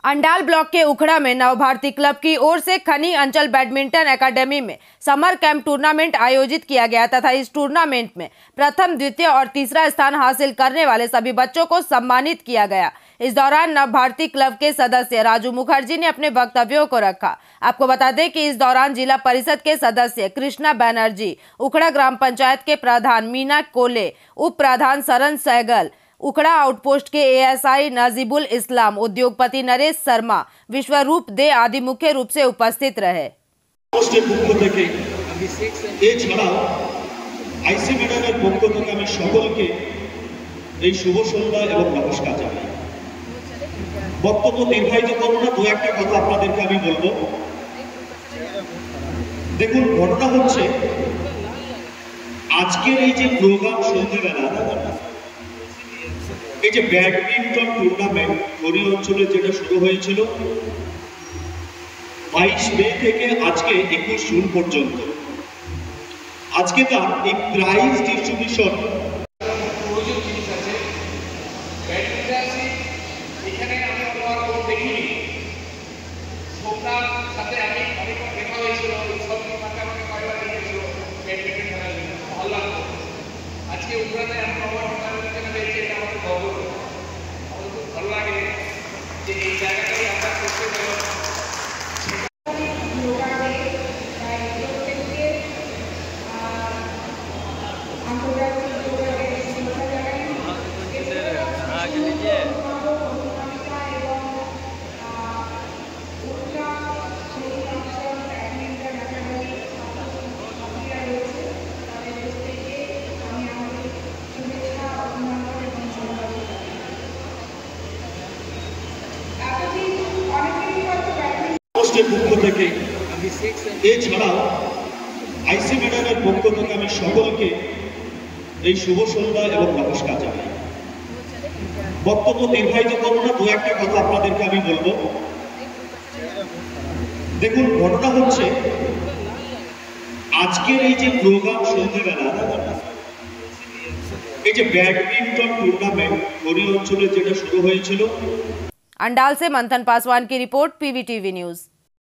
Andal block के उखड़ा में Navbharati club की ओर से खनी अंचल बैडमिंटन एकेडमी में समर कैंप टूर्नामेंट आयोजित किया गया तथा इस टूर्नामेंट में प्रथम, द्वितीय और तीसरा स्थान हासिल करने वाले सभी बच्चों को सम्मानित किया गया। इस दौरान नवभारती क्लब के सदस्य राजू मुखर्जी ने अपने वक्तव्यों को रखा। आपको बता दें कि इस दौरान जिला परिषद के सदस्य कृष्णा बनर्जी, उखड़ा ग्राम पंचायत के प्रधान मीना कोले, उप प्रधान सरन सहगल, उखड़ा आउटपोस्ट के एएसआई नाजिबुल इस्लाम, उद्योगपति नरेश शर्मा, विश्वरूप दे आदि मुख्य रूप से उपस्थित रहे। বক্তব্য দীর্ঘায়িত করব না, দু একটা কথা আপনাদেরকে আমি বলবো। দেখুন, ঘটনা হচ্ছে আজকের এই যে প্রোগ্রাম সন্ধ্যেবেলা, এই যে ব্যাডমিন্টন টুর্নামেন্ট হরি অঞ্চলে যেটা শুরু হয়েছিল 22 মে থেকে আজকে 21 জুন পর্যন্ত, আজকে তার এই প্রাইজ ডিস্ট্রিবিউশন পক্ষ থেকে এছাড়াও আইসি ম্যাডামের পক্ষ থেকে আমি সকলকে এই শুভ সন্ধ্যা এবং নমস্কার জানাই। বক্তব্য দীর্ঘায়িত করব না, দু একটা কথা আপনাদেরকে আমি বলবো। দেখুন, ঘটনা হচ্ছে আজকের এই যে প্রোগ্রাম সন্ধ্যেবেলা, এই যে ব্যাডমিন্টন টুর্নামেন্ট হরি অঞ্চলে যেটা শুরু হয়েছিল। अंडाल से मंथन पासवान की रिपोर्ट, पीवीटीवी न्यूज।